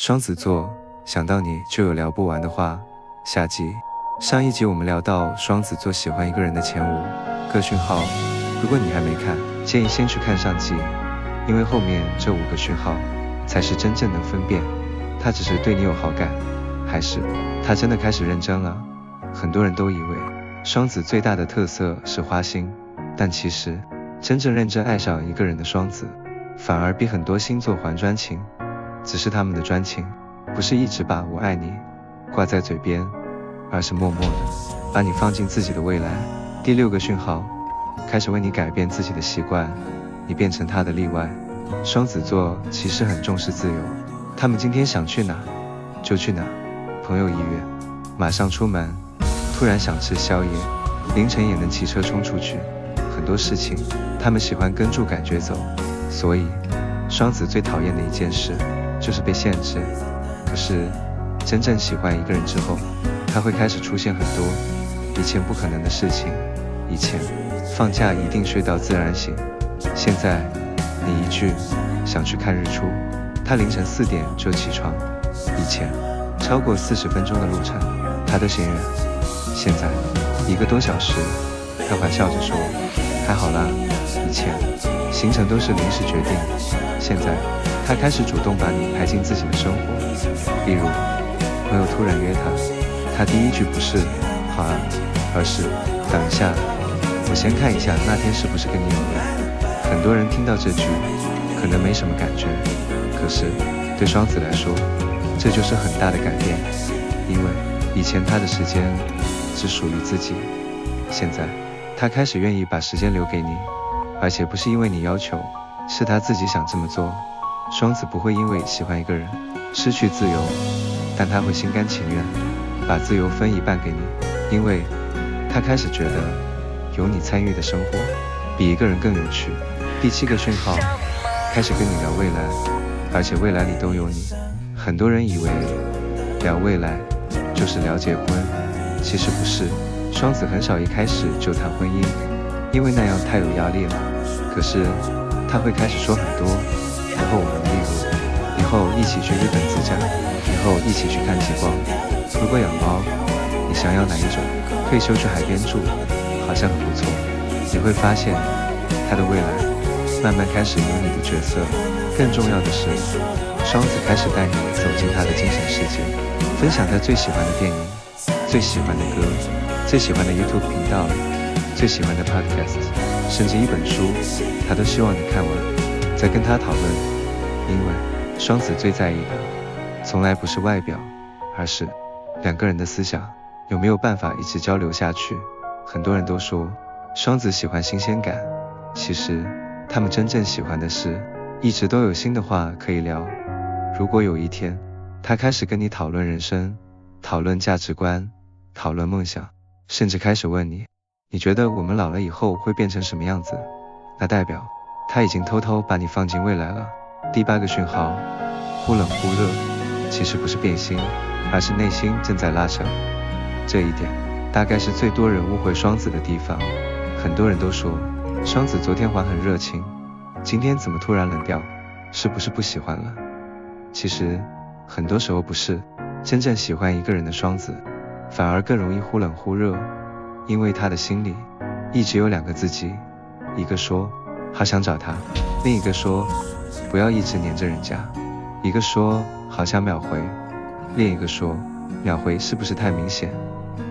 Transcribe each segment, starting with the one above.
双子座，想到你就有聊不完的话。下集，上一集我们聊到双子座喜欢一个人的前5个讯号，如果你还没看，建议先去看上集，因为后面这5个讯号才是真正能分辨他只是对你有好感，还是他真的开始认真了。很多人都以为双子最大的特色是花心，但其实真正认真爱上一个人的双子，反而比很多星座还专情。只是他们的专情，不是一直把我爱你挂在嘴边，而是默默的把你放进自己的未来。第6个讯号，开始为你改变自己的习惯，你变成他的例外。双子座其实很重视自由，他们今天想去哪就去哪，朋友一约马上出门，突然想吃宵夜，凌晨也能骑车冲出去。很多事情他们喜欢跟住感觉走，所以双子最讨厌的一件事就是被限制。可是真正喜欢一个人之后，他会开始出现很多以前不可能的事情。以前放假一定睡到自然醒，现在你一句想去看日出，他凌晨4点就起床。以前超过40分钟的路程他都心软，现在1个多小时他还笑着说还好啦。以前行程都是临时决定，现在他开始主动把你排进自己的生活。例如朋友突然约他第一句不是好啊，而是等一下，我先看一下那天是不是跟你有约。很多人听到这句可能没什么感觉，可是对双子来说这就是很大的改变。因为以前他的时间只属于自己，现在他开始愿意把时间留给你，而且不是因为你要求，是他自己想这么做。双子不会因为喜欢一个人失去自由，但他会心甘情愿把自由分一半给你，因为他开始觉得有你参与的生活比一个人更有趣。第7个讯号，开始跟你聊未来，而且未来里都有你。很多人以为聊未来就是聊结婚，其实不是。双子很少一开始就谈婚姻，因为那样太有压力了。可是他会开始说很多，以后我们例如以后一起去日本自驾，以后一起去看极光，如果养猫你想要哪一种，退休去海边住好像很不错。你会发现他的未来慢慢开始有你的角色。更重要的是，双子开始带你走进他的精神世界，分享他最喜欢的电影，最喜欢的歌，最喜欢的 YouTube 频道，最喜欢的 Podcast， 甚至一本书他都希望你看完再跟他讨论。因为双子最在意的从来不是外表，而是2个人的思想有没有办法一直交流下去。很多人都说双子喜欢新鲜感，其实他们真正喜欢的是一直都有新的话可以聊。如果有一天他开始跟你讨论人生，讨论价值观，讨论梦想，甚至开始问你觉得我们老了以后会变成什么样子，那代表他已经偷偷把你放进未来了。第8个讯号，忽冷忽热，其实不是变心，而是内心正在拉扯。这一点大概是最多人误会双子的地方。很多人都说双子昨天还很热情，今天怎么突然冷掉，是不是不喜欢了？其实很多时候不是，真正喜欢一个人的双子反而更容易忽冷忽热，因为他的心里一直有2个自己，一个说好想找他，另一个说不要一直黏着人家，一个说好想秒回，另一个说秒回是不是太明显。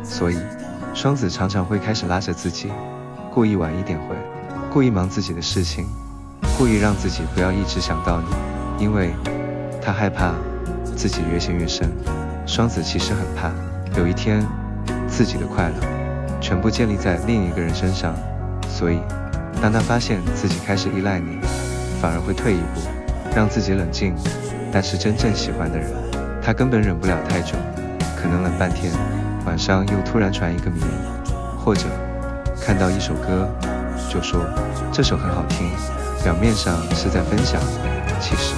所以双子常常会开始拉着自己，故意晚一点回，故意忙自己的事情，故意让自己不要一直想到你，因为他害怕自己越陷越深。双子其实很怕有一天自己的快乐全部建立在另一个人身上，所以当他发现自己开始依赖你，反而会退一步让自己冷静。但是真正喜欢的人，他根本忍不了太久，可能冷半天，晚上又突然传一个谜，或者看到一首歌就说这首很好听，表面上是在分享，其实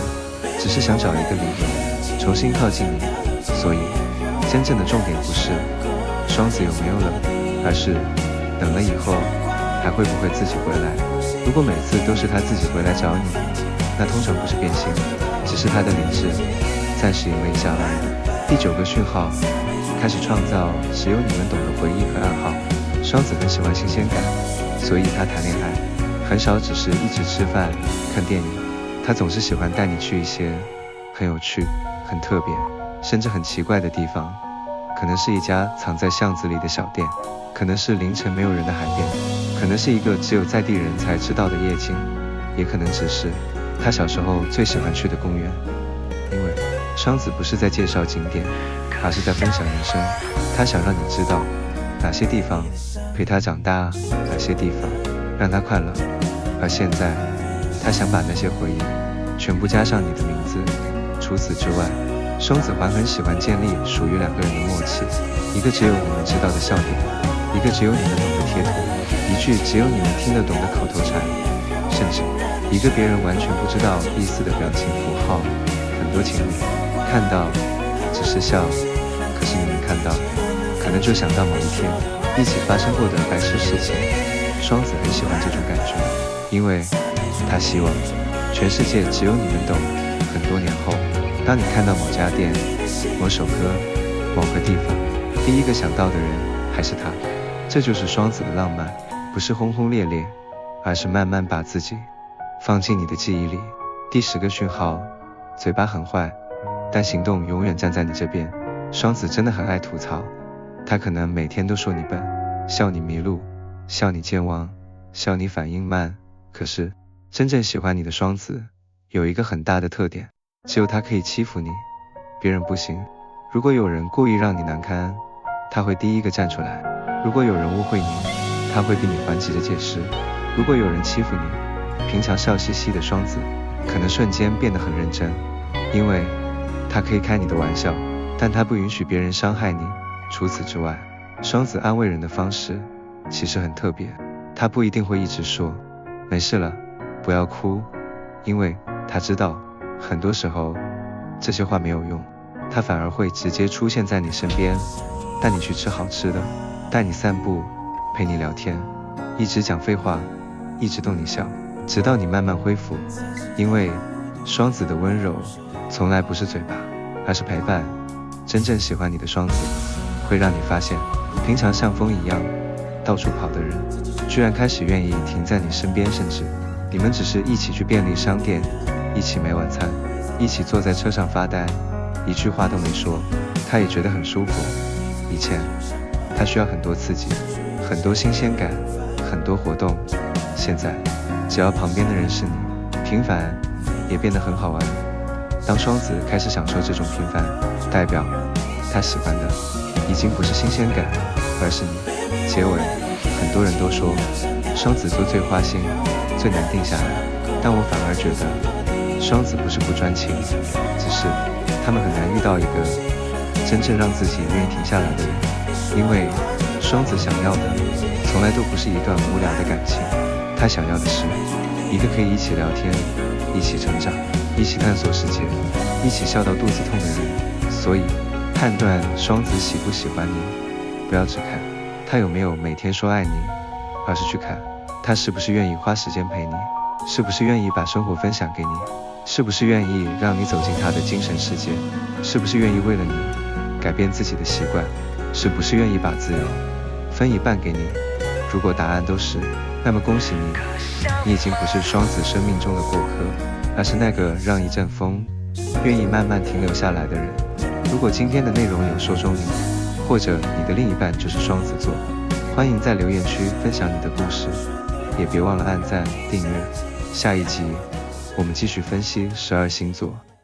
只是想找一个理由重新靠近你。所以真正的重点不是双子有没有冷，而是冷了以后还会不会自己回来。如果每次都是他自己回来找你，那通常不是变心，只是他的理智暂时隐瞒下来。第9个讯号，开始创造只有你们懂的回忆和暗号。双子很喜欢新鲜感，所以他谈恋爱很少只是一直吃饭、看电影，他总是喜欢带你去一些很有趣、很特别，甚至很奇怪的地方。可能是一家藏在巷子里的小店，可能是凌晨没有人的海边，可能是一个只有在地人才知道的夜景，也可能只是他小时候最喜欢去的公园。因为双子不是在介绍景点，而是在分享人生。他想让你知道哪些地方陪他长大，哪些地方让他快乐。而现在他想把那些回忆全部加上你的名字。除此之外，双子还很喜欢建立属于2个人的默契，一个只有你们知道的笑点，一个只有你们懂的贴图，一句只有你们听得懂的口头禅，甚至一个别人完全不知道意思的表情符号。很多情侣看到只是笑，可是你们看到可能就想到某一天一起发生过的白痴事情。双子很喜欢这种感觉，因为他希望全世界只有你们懂。很多年后，当你看到某家店、某首歌、某个地方，第一个想到的人还是他。这就是双子的浪漫，不是轰轰烈烈，而是慢慢把自己放进你的记忆里。第10个讯号，嘴巴很坏，但行动永远站在你这边。双子真的很爱吐槽，他可能每天都说你笨，笑你迷路，笑你健忘，笑你反应慢。可是真正喜欢你的双子有一个很大的特点，只有他可以欺负你，别人不行。如果有人故意让你难堪，他会第一个站出来；如果有人误会你，他会比你还急着解释；如果有人欺负你，平常笑嘻嘻的双子可能瞬间变得很认真，因为他可以开你的玩笑，但他不允许别人伤害你。除此之外，双子安慰人的方式其实很特别，他不一定会一直说没事了，不要哭，因为他知道很多时候这些话没有用，他反而会直接出现在你身边，带你去吃好吃的，带你散步，陪你聊天，一直讲废话，一直逗你笑，直到你慢慢恢复。因为双子的温柔从来不是嘴巴，而是陪伴。真正喜欢你的双子会让你发现，平常像风一样到处跑的人居然开始愿意停在你身边，甚至你们只是一起去便利商店，一起买晚餐，一起坐在车上发呆，一句话都没说，他也觉得很舒服。以前他需要很多刺激，很多新鲜感，很多活动，现在只要旁边的人是你，平凡也变得很好玩。当双子开始享受这种平凡，代表他喜欢的已经不是新鲜感，而是你。结尾，很多人都说双子座最花心，最难定下来，但我反而觉得双子不是不专情，只是他们很难遇到一个真正让自己愿意停下来的人。因为双子想要的从来都不是一段无聊的感情，他想要的是一个可以一起聊天，一起成长，一起探索世界，一起笑到肚子痛的人。所以判断双子喜不喜欢你，不要只看他有没有每天说爱你，而是去看他是不是愿意花时间陪你，是不是愿意把生活分享给你，是不是愿意让你走进他的精神世界，是不是愿意为了你改变自己的习惯，是不是愿意把自由分一半给你。如果答案都是，那么恭喜你，你已经不是双子生命中的过客，而是那个让一阵风愿意慢慢停留下来的人。如果今天的内容有说中你，或者你的另一半就是双子座，欢迎在留言区分享你的故事，也别忘了按赞订阅。下一集我们继续分析12星座。